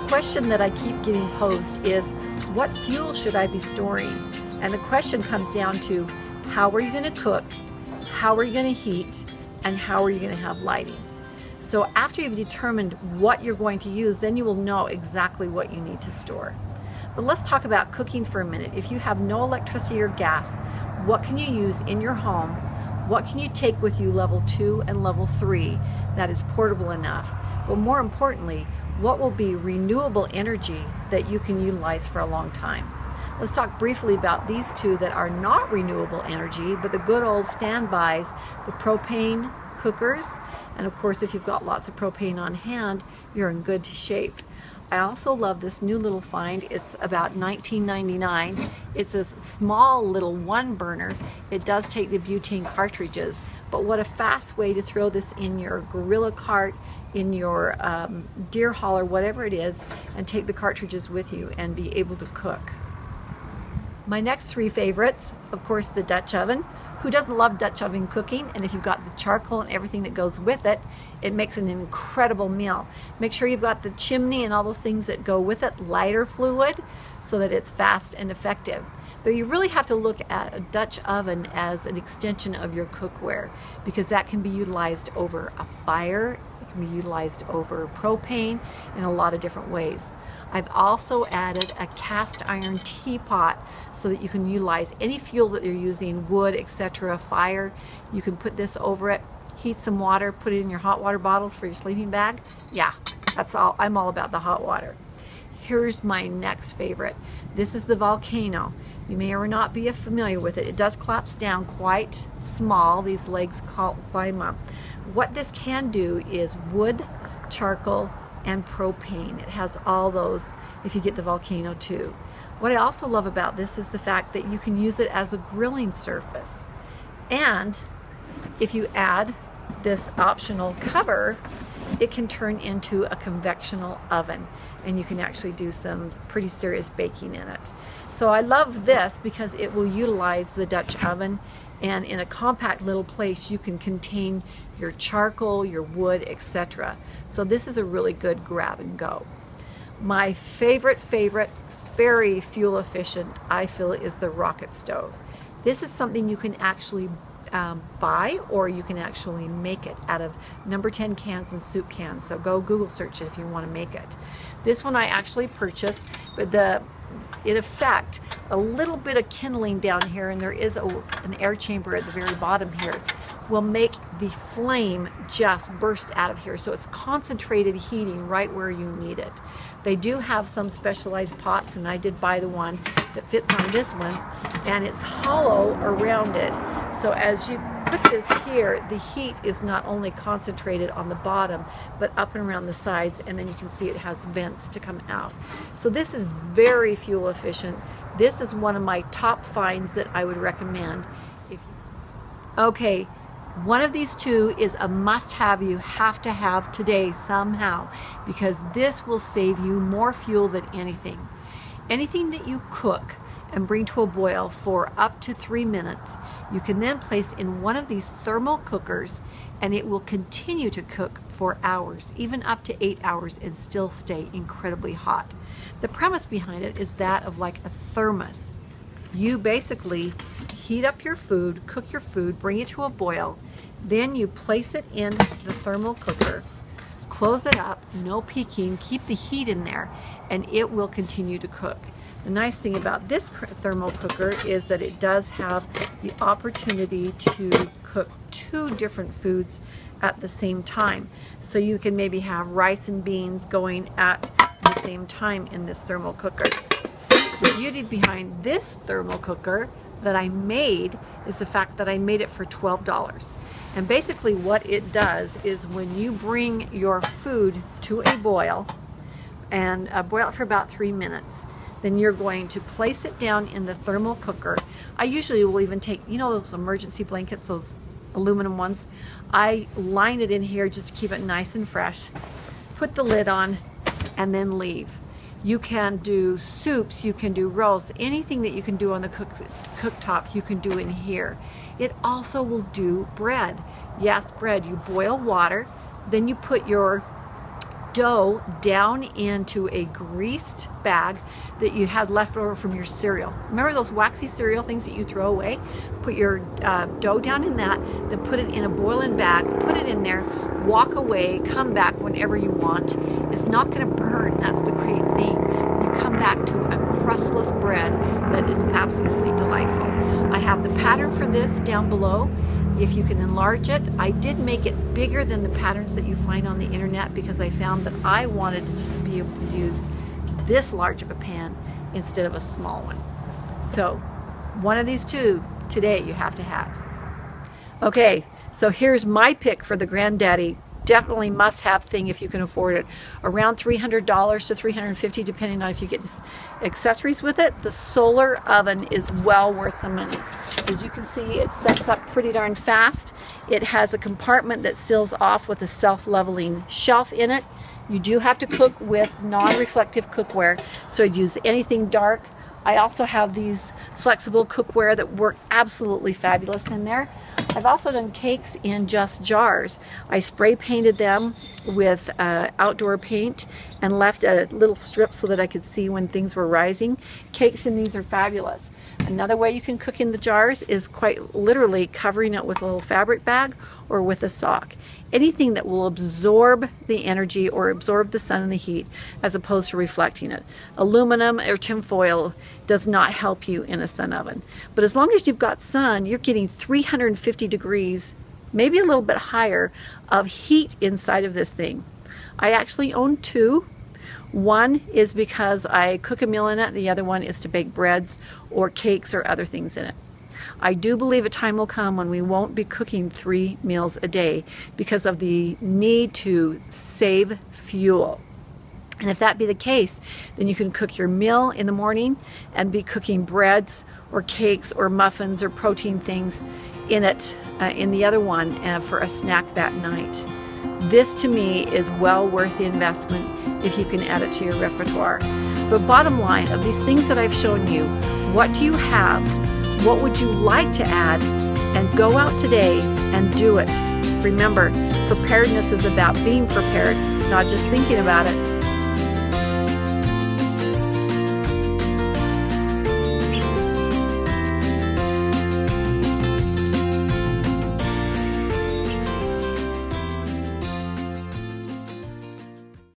question that I keep getting posed is, what fuel should I be storing? And the question comes down to, how are you going to cook, how are you going to heat, and how are you going to have lighting? So after you've determined what you're going to use, then you will know exactly what you need to store. But let's talk about cooking for a minute. If you have no electricity or gas, what can you use in your home? What can you take with you level 2 and level 3 that is portable enough? But more importantly, what will be renewable energy that you can utilize for a long time? Let's talk briefly about these two that are not renewable energy, but the good old standbys, the propane cookers, and of course if you've got lots of propane on hand, you're in good shape. I also love this new little find. It's about $19.99. It's a small little one burner. It does take the butane cartridges, but what a fast way to throw this in your gorilla cart, in your deer hauler, whatever it is, and take the cartridges with you and be able to cook. My next three favorites, of course, the Dutch oven. Who doesn't love Dutch oven cooking? And if you've got the charcoal and everything that goes with it, it makes an incredible meal. Make sure you've got the chimney and all those things that go with it, lighter fluid, so that it's fast and effective. But you really have to look at a Dutch oven as an extension of your cookware, because that can be utilized over a fire, it can be utilized over propane in a lot of different ways. I've also added a cast iron teapot so that you can utilize any fuel that you're using, wood, etc., fire. You can put this over it, heat some water, put it in your hot water bottles for your sleeping bag. Yeah, that's all. I'm all about the hot water. Here's my next favorite. This is the Volcano. You may or not be familiar with it. It does collapse down quite small. These legs climb up. What this can do is wood, charcoal, and propane. It has all those if you get the Volcano too. What I also love about this is the fact that you can use it as a grilling surface. And if you add this optional cover, it can turn into a convectional oven, and you can actually do some pretty serious baking in it. So I love this because it will utilize the Dutch oven, and in a compact little place you can contain your charcoal, your wood, etc. So this is a really good grab and go. My favorite, very fuel efficient, I feel, is the rocket stove. This is something you can actually buy, or you can actually make it out of number 10 cans and soup cans. So go Google search it if you want to make it. This one I actually purchased, but in effect, a little bit of kindling down here, and there is an air chamber at the very bottom here, will make the flame just burst out of here. So it's concentrated heating right where you need it. They do have some specialized pots, and I did buy the one that fits on this one, and it's hollow around it. So as you put this here, the heat is not only concentrated on the bottom, but up and around the sides, and then you can see it has vents to come out. So this is very fuel efficient. This is one of my top finds that I would recommend. Okay, one of these two is a must-have. You have to have today somehow, because this will save you more fuel than anything. Anything that you cook and bring to a boil for up to 3 minutes, you can then place in one of these thermal cookers, and it will continue to cook for hours, even up to 8 hours, and still stay incredibly hot. The premise behind it is that of like a thermos. You basically heat up your food, cook your food, bring it to a boil, then you place it in the thermal cooker, close it up, no peeking, keep the heat in there, and it will continue to cook. The nice thing about this thermal cooker is that it does have the opportunity to cook 2 different foods at the same time. So you can maybe have rice and beans going at the same time in this thermal cooker. The beauty behind this thermal cooker that I made is the fact that I made it for $12. And basically what it does is when you bring your food to a boil, and boil it for about 3 minutes, then you're going to place it down in the thermal cooker. I usually will even take, you know, those emergency blankets, those aluminum ones. I line it in here just to keep it nice and fresh. Put the lid on and then leave. You can do soups, you can do roasts, anything that you can do on the cooktop you can do in here. It also will do bread. Yes, bread. You boil water, then you put your dough down into a greased bag that you had left over from your cereal. Remember those waxy cereal things that you throw away? Put your dough down in that, then put it in a boiling bag, put it in there, walk away, come back whenever you want. It's not going to burn. That's the great thing. You come back to a crustless bread that is absolutely delightful. I have the pattern for this down below. If you can enlarge it, I did make it bigger than the patterns that you find on the internet because I found that I wanted to be able to use this large of a pan instead of a small one. So one of these two today you have to have. Okay, so here's my pick for the Granddaddy. Definitely must-have thing if you can afford it. Around $300 to $350 depending on if you get accessories with it. The solar oven is well worth the money. As you can see, it sets up pretty darn fast. It has a compartment that seals off with a self-leveling shelf in it. You do have to cook with non-reflective cookware, so use anything dark. I also have these flexible cookware that work absolutely fabulous in there. I've also done cakes in just jars. I spray painted them with outdoor paint and left a little strip so that I could see when things were rising. Cakes in these are fabulous. Another way you can cook in the jars is quite literally covering it with a little fabric bag or with a sock. Anything that will absorb the energy or absorb the sun and the heat as opposed to reflecting it. Aluminum or tin foil does not help you in a sun oven. But as long as you've got sun, you're getting 350 degrees, maybe a little bit higher, of heat inside of this thing. I actually own two. One is because I cook a meal in it, the other one is to bake breads or cakes or other things in it. I do believe a time will come when we won't be cooking 3 meals a day because of the need to save fuel. And if that be the case, then you can cook your meal in the morning and be cooking breads or cakes or muffins or protein things in it, in the other one for a snack that night. This to me is well worth the investment if you can add it to your repertoire. But bottom line, of these things that I've shown you, what do you have? What would you like to add? And go out today and do it. Remember, preparedness is about being prepared, not just thinking about it.